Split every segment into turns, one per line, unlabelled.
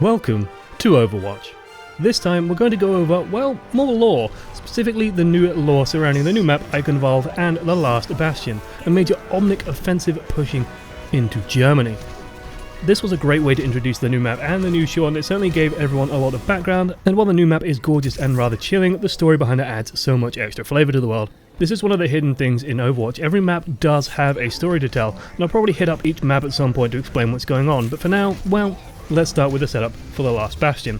Welcome to Overwatch. This time we're going to go over, well, more lore, specifically the new lore surrounding the new map Eichenwalde and the last Bastion, a major Omnic offensive pushing into Germany. This was a great way to introduce the new map and the new show, and it certainly gave everyone a lot of background, and while the new map is gorgeous and rather chilling, the story behind it adds so much extra flavour to the world. This is one of the hidden things in Overwatch. Every map does have a story to tell, and I'll probably hit up each map at some point to explain what's going on, but for now, well, let's start with the setup for the last Bastion.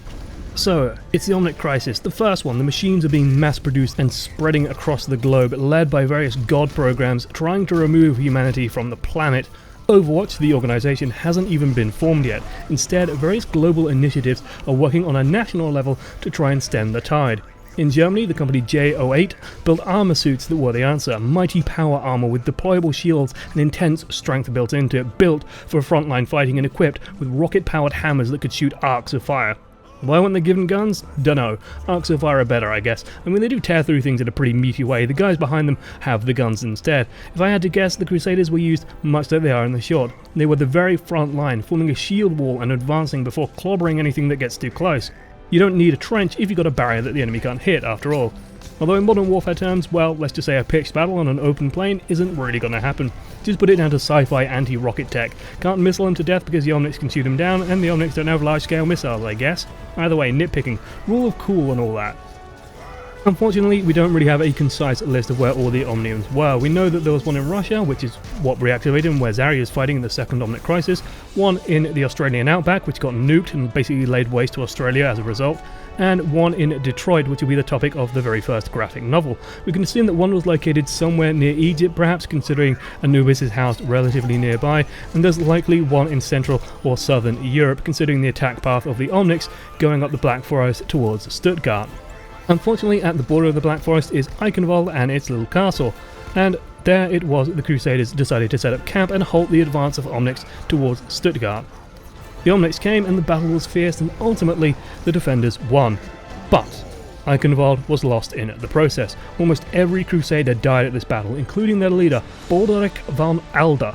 So, it's the Omnic Crisis, the first one. The machines are being mass-produced and spreading across the globe, led by various god programs trying to remove humanity from the planet. Overwatch, the organisation, hasn't even been formed yet. Instead, various global initiatives are working on a national level to try and stem the tide. In Germany, the company J08 built armour suits that were the answer, mighty power armour with deployable shields and intense strength built into it, built for frontline fighting and equipped with rocket-powered hammers that could shoot arcs of fire. Why weren't they given guns? Dunno. Arcs of fire are better, I guess. I mean, they do tear through things in a pretty meaty way. The guys behind them have the guns instead. If I had to guess, the Crusaders were used much like they are in the short. They were the very front line, forming a shield wall and advancing before clobbering anything that gets too close. You don't need a trench if you've got a barrier that the enemy can't hit, after all. Although in modern warfare terms, well, let's just say a pitched battle on an open plain isn't really going to happen. Just put it down to sci-fi anti-rocket tech. Can't missile them to death because the Omnics can shoot them down, and the Omnics don't have large-scale missiles, I guess. Either way, nitpicking, rule of cool and all that. Unfortunately, we don't really have a concise list of where all the Omniums were. We know that there was one in Russia, which is what reactivated and where Zarya is fighting in the second Omnic Crisis, one in the Australian outback, which got nuked and basically laid waste to Australia as a result, and one in Detroit, which will be the topic of the very first graphic novel. We can assume that one was located somewhere near Egypt, perhaps, considering Anubis is housed relatively nearby, and there's likely one in Central or Southern Europe, considering the attack path of the Omnics going up the Black Forest towards Stuttgart. Unfortunately, at the border of the Black Forest is Eichenwalde and its little castle, and there it was the Crusaders decided to set up camp and halt the advance of Omnics towards Stuttgart. The Omnics came and the battle was fierce, and ultimately the defenders won. But Eichenwalde was lost in the process. Almost every Crusader died at this battle, including their leader, Balderic von Alder,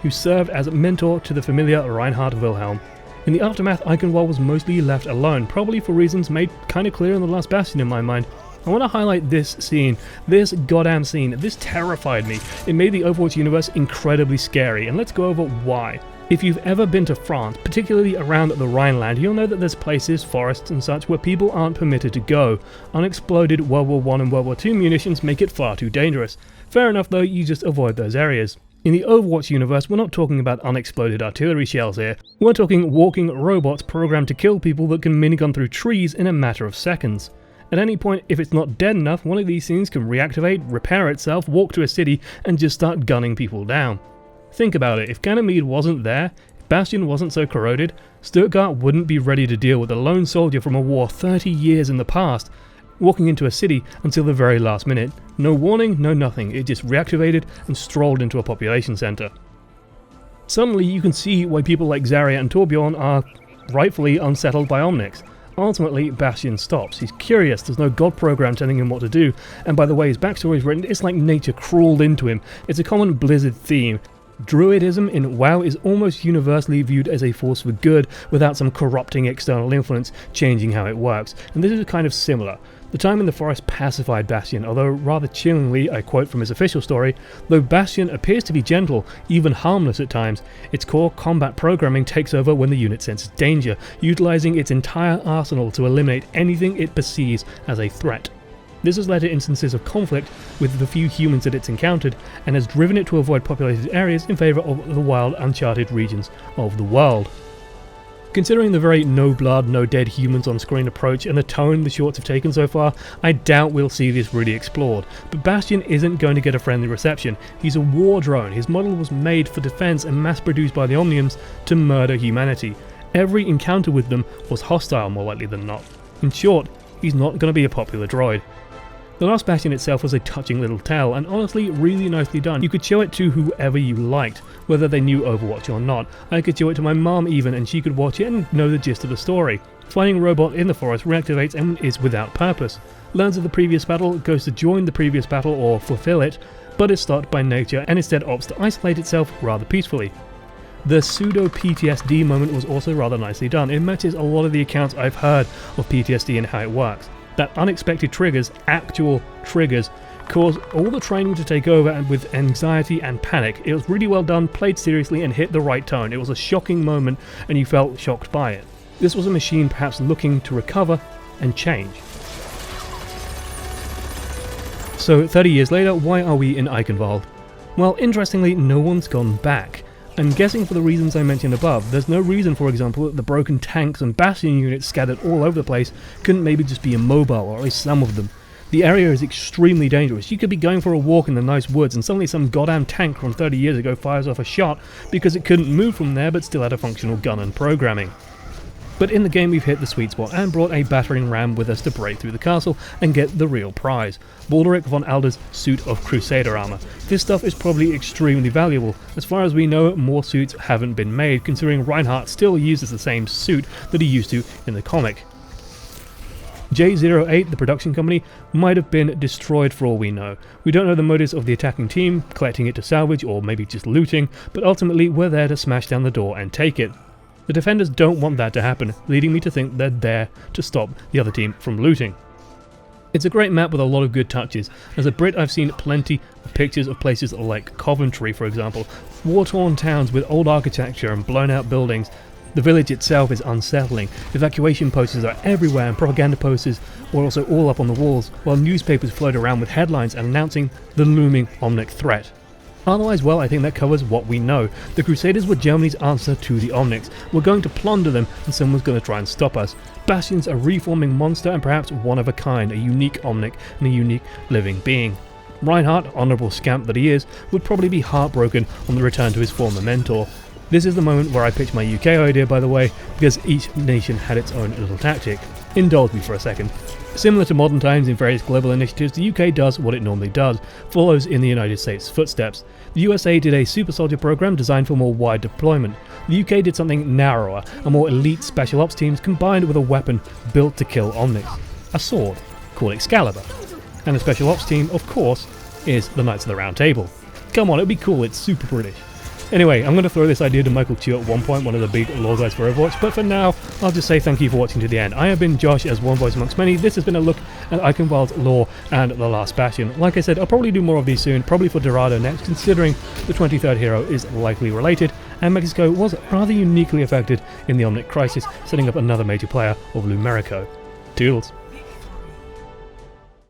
who served as mentor to the familiar Reinhard Wilhelm. In the aftermath, Eichenwalde was mostly left alone, probably for reasons made kind of clear in the last Bastion in my mind. I want to highlight this scene, this goddamn scene. This terrified me. It made the Overwatch universe incredibly scary, and let's go over why. If you've ever been to France, particularly around the Rhineland, you'll know that there's places, forests and such, where people aren't permitted to go. Unexploded World War I and World War II munitions make it far too dangerous. Fair enough though, you just avoid those areas. In the Overwatch universe, we're not talking about unexploded artillery shells here. We're talking walking robots programmed to kill people that can minigun through trees in a matter of seconds. At any point, if it's not dead enough, one of these things can reactivate, repair itself, walk to a city, and just start gunning people down. Think about it, if Ganymede wasn't there, if Bastion wasn't so corroded, Stuttgart wouldn't be ready to deal with a lone soldier from a war 30 years in the past, walking into a city until the very last minute. No warning, no nothing, it just reactivated and strolled into a population centre. Suddenly you can see why people like Zarya and Torbjorn are rightfully unsettled by Omnics. Ultimately, Bastion stops. He's curious, there's no god program telling him what to do, and by the way his backstory is written, it's like nature crawled into him. It's a common Blizzard theme. Druidism in WoW is almost universally viewed as a force for good without some corrupting external influence changing how it works, and this is kind of similar. The time in the forest pacified Bastion, although rather chillingly, I quote from his official story, though Bastion appears to be gentle, even harmless at times, its core combat programming takes over when the unit senses danger, utilizing its entire arsenal to eliminate anything it perceives as a threat. This has led to instances of conflict with the few humans that it's encountered, and has driven it to avoid populated areas in favour of the wild, uncharted regions of the world. Considering the very no blood, no dead humans on screen approach and the tone the shorts have taken so far, I doubt we'll see this really explored. But Bastion isn't going to get a friendly reception. He's a war drone. His model was made for defense and mass produced by the Omniums to murder humanity. Every encounter with them was hostile, more likely than not. In short, he's not going to be a popular droid. The last Bastion itself was a touching little tale, and honestly really nicely done. You could show it to whoever you liked, whether they knew Overwatch or not. I could show it to my mom even, and she could watch it and know the gist of the story. Finding a robot in the forest reactivates and is without purpose. Learns of the previous battle, goes to join the previous battle or fulfill it, but is stopped by nature and instead opts to isolate itself rather peacefully. The pseudo PTSD moment was also rather nicely done. It matches a lot of the accounts I've heard of PTSD and how it works. That unexpected triggers, actual triggers, cause all the training to take over and with anxiety and panic. It was really well done, played seriously and hit the right tone. It was a shocking moment and you felt shocked by it. This was a machine perhaps looking to recover and change. So 30 years later, why are we in Eichenwalde? Well, interestingly, no one's gone back. I'm guessing for the reasons I mentioned above. There's no reason, for example, that the broken tanks and Bastion units scattered all over the place couldn't maybe just be immobile, or at least some of them. The area is extremely dangerous. You could be going for a walk in the nice woods and suddenly some goddamn tank from 30 years ago fires off a shot because it couldn't move from there but still had a functional gun and programming. But in the game we've hit the sweet spot and brought a battering ram with us to break through the castle and get the real prize, Balderic von Alder's suit of Crusader armor. This stuff is probably extremely valuable. As far as we know, more suits haven't been made, considering Reinhardt still uses the same suit that he used to in the comic. J08, the production company, might have been destroyed for all we know. We don't know the motives of the attacking team, collecting it to salvage or maybe just looting, but ultimately we're there to smash down the door and take it. The defenders don't want that to happen, leading me to think they're there to stop the other team from looting. It's a great map with a lot of good touches. As a Brit, I've seen plenty of pictures of places like Coventry, for example, war-torn towns with old architecture and blown-out buildings. The village itself is unsettling. Evacuation posters are everywhere and propaganda posters are also all up on the walls, while newspapers float around with headlines announcing the looming Omnic threat. Otherwise, well, I think that covers what we know. The Crusaders were Germany's answer to the Omnics. We're going to plunder them and someone's going to try and stop us. Bastion's a reforming monster and perhaps one of a kind, a unique Omnic and a unique living being. Reinhardt, honourable scamp that he is, would probably be heartbroken on the return to his former mentor. This is the moment where I pitch my UK idea, by the way, because each nation had its own little tactic. Indulge me for a second. Similar to modern times in various global initiatives, the UK does what it normally does, follows in the United States' footsteps. The USA did a super soldier program designed for more wide deployment. The UK did something narrower, a more elite special ops teams combined with a weapon built to kill Omnics. A sword, called Excalibur. And the special ops team, of course, is the Knights of the Round Table. Come on, it'd be cool, it's super British. Anyway, I'm going to throw this idea to Michael Chu at one point, one of the big lore guys for Overwatch, but for now, I'll just say thank you for watching to the end. I have been Josh as one voice amongst many. This has been a look at Eichenwalde's lore and the last Bastion. Like I said, I'll probably do more of these soon, probably for Dorado next, considering the 23rd hero is likely related, and Mexico was rather uniquely affected in the Omnic Crisis, setting up another major player of Lumerico. Toodles.